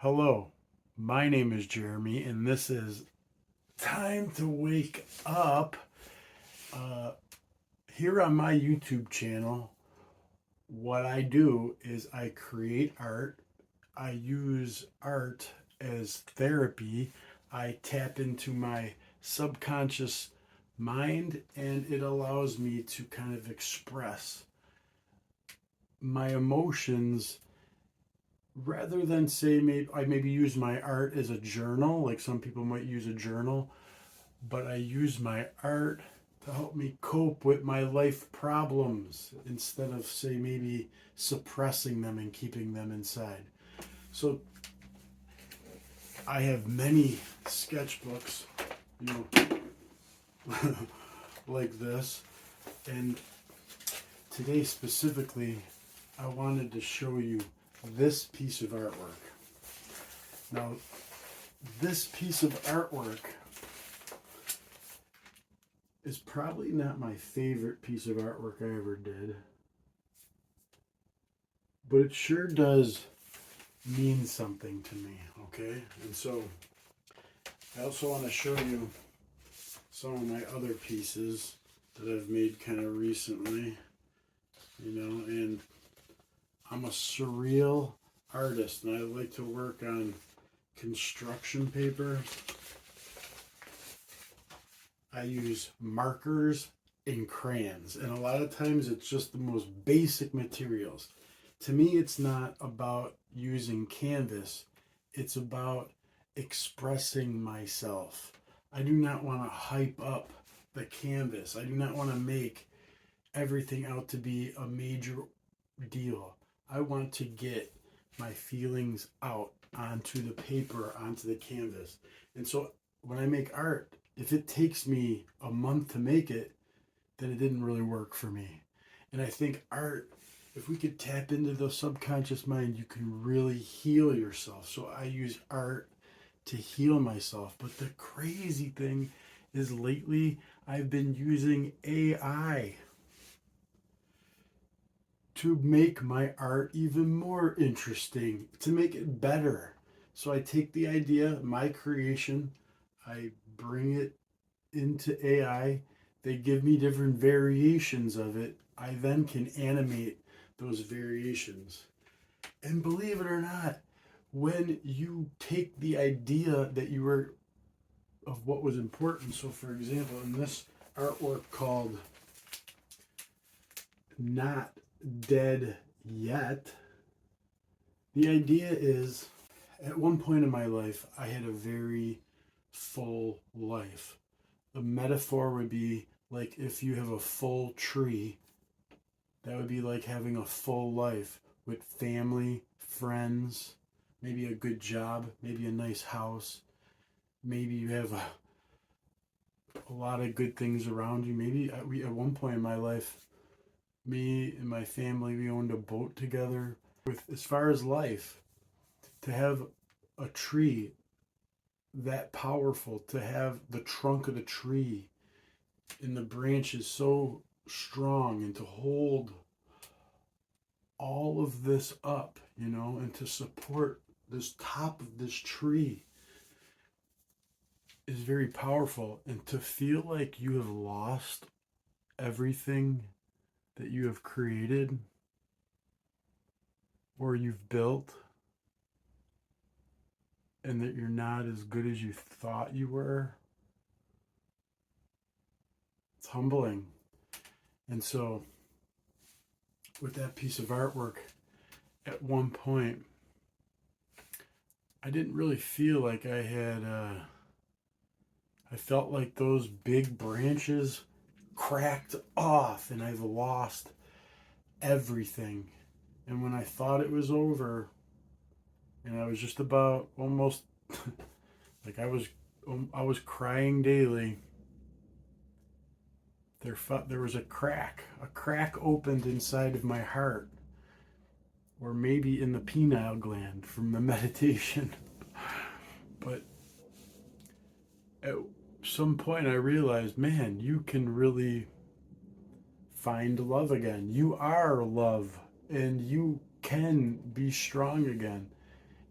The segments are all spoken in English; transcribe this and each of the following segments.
Hello, my name is Jeremy, and this is Time to Wake Up. Uh, Here on my YouTube channel, what I do is I create art. I use art as therapy. I tap into my subconscious mind, and it allows me to kind of express my emotions rather than say maybe use my art as a journal, like some people might use a journal, but I use my art to help me cope with my life problems instead of say maybe suppressing them and keeping them inside. So I have many sketchbooks, you know, like this, and today specifically I wanted to show you this piece of artwork. Now, this piece of artwork is probably not my favorite piece of artwork I ever did, but it sure does mean something to me, okay? And so I also want to show you some of my other pieces that I've made kind of recently, and I'm a surreal artist, and I like to work on construction paper. I use markers and crayons, and a lot of times it's just the most basic materials. To me, it's not about using canvas, it's about expressing myself. I do not want to hype up the canvas, I do not want to make everything out to be a major deal. I want to get my feelings out onto the paper, onto the canvas. And so when I make art, if it takes me a month to make it, then it didn't really work for me. And I think art, if we could tap into the subconscious mind, you can really heal yourself. So I use art to heal myself. But the crazy thing is lately I've been using AI to make my art even more interesting, to make it better. So I take the idea, my creation, I bring it into AI. They give me different variations of it. I then can animate those variations. And believe it or not, when you take the idea that you were of what was important, so for example, in this artwork called Not Dead Yet, the idea is at one point in my life, I had a very full life. The metaphor would be like if you have a full tree, that would be like having a full life with family, friends, maybe a good job, maybe a nice house, maybe you have a lot of good things around you. Maybe at one point in my life, me and my family, we owned a boat together. With as far as life, to have a tree that powerful, to have the trunk of the tree and the branches so strong, and to hold all of this up, and to support this top of this tree is very powerful. And to feel like you have lost everything that you have created or you've built, and that you're not as good as you thought you were, it's humbling. And so, with that piece of artwork, at one point, I didn't really feel like I had, I felt like those big branches cracked off and I've lost everything. And when I thought it was over, and I was just about almost like I was crying daily, there was a crack opened inside of my heart, or maybe in the pineal gland from the meditation. But at some point I realized, man, you can really find love again. You are love, and you can be strong again.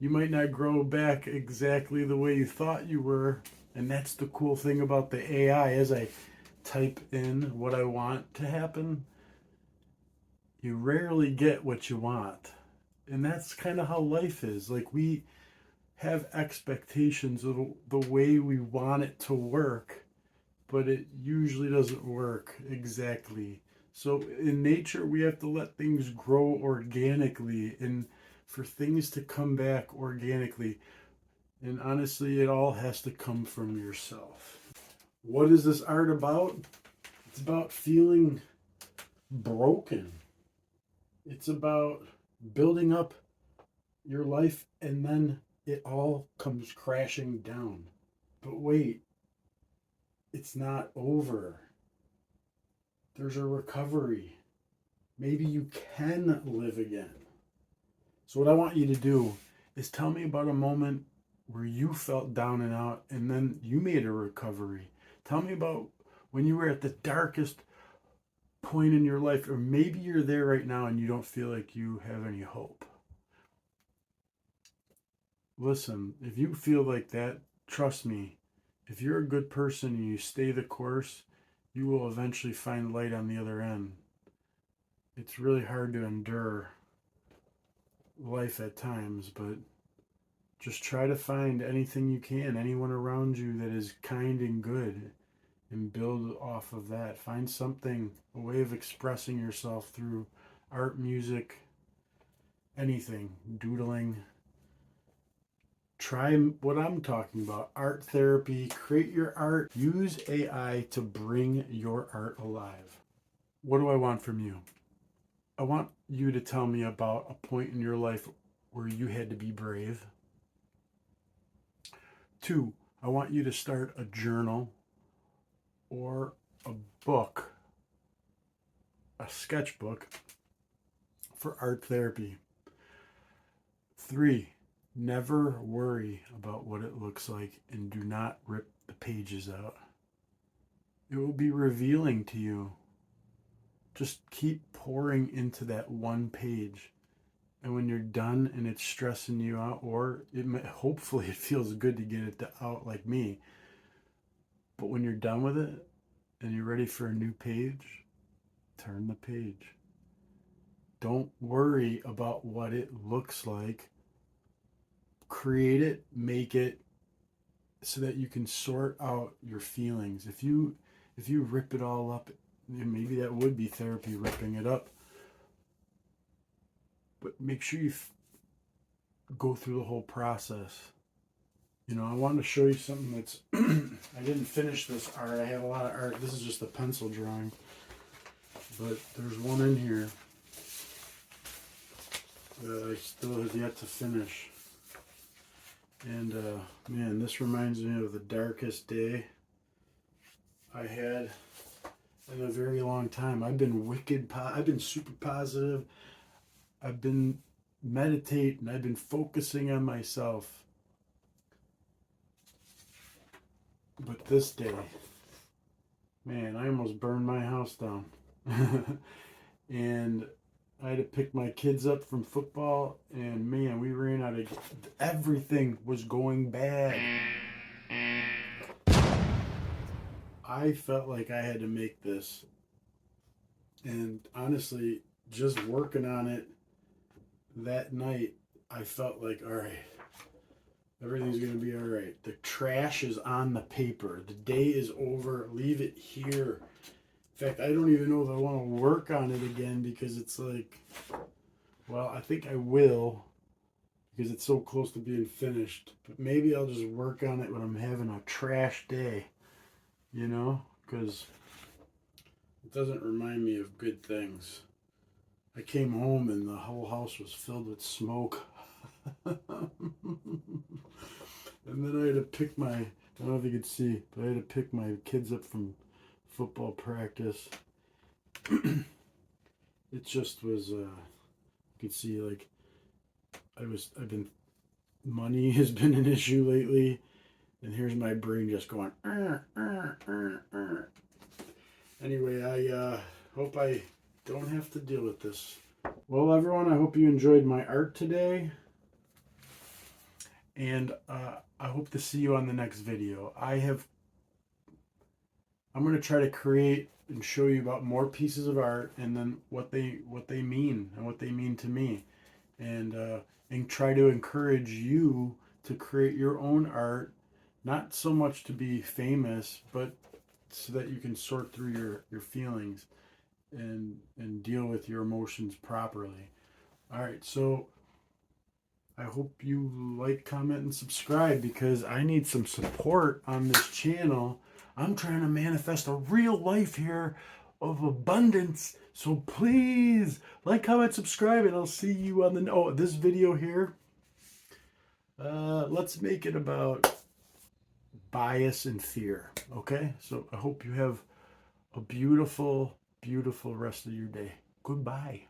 You might not grow back exactly the way you thought you were. And that's the cool thing about the AI. As I type in what I want to happen, you rarely get what you want. And that's kind of how life is. Like, we have expectations of the way we want it to work, but it usually doesn't work exactly. So in nature, we have to let things grow organically and for things to come back organically. And honestly, it all has to come from yourself. What is this art about? It's about feeling broken. It's about building up your life and then it all comes crashing down. But wait, it's not over. There's a recovery. Maybe you can live again. So, what I want you to do is tell me about a moment where you felt down and out and then you made a recovery. Tell me about when you were at the darkest point in your life, or maybe you're there right now and you don't feel like you have any hope. Listen, if you feel like that, trust me, if you're a good person and you stay the course, you will eventually find light on the other end. It's really hard to endure life at times, but just try to find anything you can, anyone around you that is kind and good, and build off of that. Find something, a way of expressing yourself through art, music, anything, doodling. Try what I'm talking about, art therapy, create your art, use AI to bring your art alive. What do I want from you? I want you to tell me about a point in your life where you had to be brave. 2, I want you to start a journal or a book, a sketchbook for art therapy. 3, never worry about what it looks like and do not rip the pages out. It will be revealing to you. Just keep pouring into that one page. And when you're done and it's stressing you out, or hopefully it feels good to get it out like me. But when you're done with it and you're ready for a new page, turn the page. Don't worry about what it looks like. Create it, make it, so that you can sort out your feelings. If you rip it all up, maybe that would be therapy, ripping it up. But make sure you go through the whole process. You know, I wanted to show you something that's I didn't finish this art. I have a lot of art. This is just a pencil drawing. But there's one in here that I still have yet to finish. And man, this reminds me of the darkest day I had in a very long time. I've been I've been super positive. I've been meditating. I've been focusing on myself. But this day, man, I almost burned my house down. And I had to pick my kids up from football, and man, we ran out of, everything was going bad. I felt like I had to make this. And honestly, just working on it that night, I felt like, all right, everything's going to be all right. The trash is on the paper. The day is over. Leave it here. In fact, I don't even know if I want to work on it again, because it's like, well, I think I will, because it's so close to being finished. But maybe I'll just work on it when I'm having a trash day, you know, because it doesn't remind me of good things. I came home and the whole house was filled with smoke. And then I had to pick I don't know if you could see, but I had to pick my kids up from football practice. It just was, you could see, like, money has been an issue lately. And here's my brain just going, Anyway, I hope I don't have to deal with this. Well, everyone, I hope you enjoyed my art today. and I hope to see you on the next video. I'm going to try to create and show you about more pieces of art, and then what they mean and what they mean to me, and try to encourage you to create your own art, not so much to be famous, but so that you can sort through your feelings and deal with your emotions properly. All right, so I hope you like, comment, and subscribe, because I need some support on this channel. I'm trying to manifest a real life here of abundance. So please like, comment, subscribe, and I'll see you on this video here. Let's make it about bias and fear. Okay, so I hope you have a beautiful, beautiful rest of your day. Goodbye.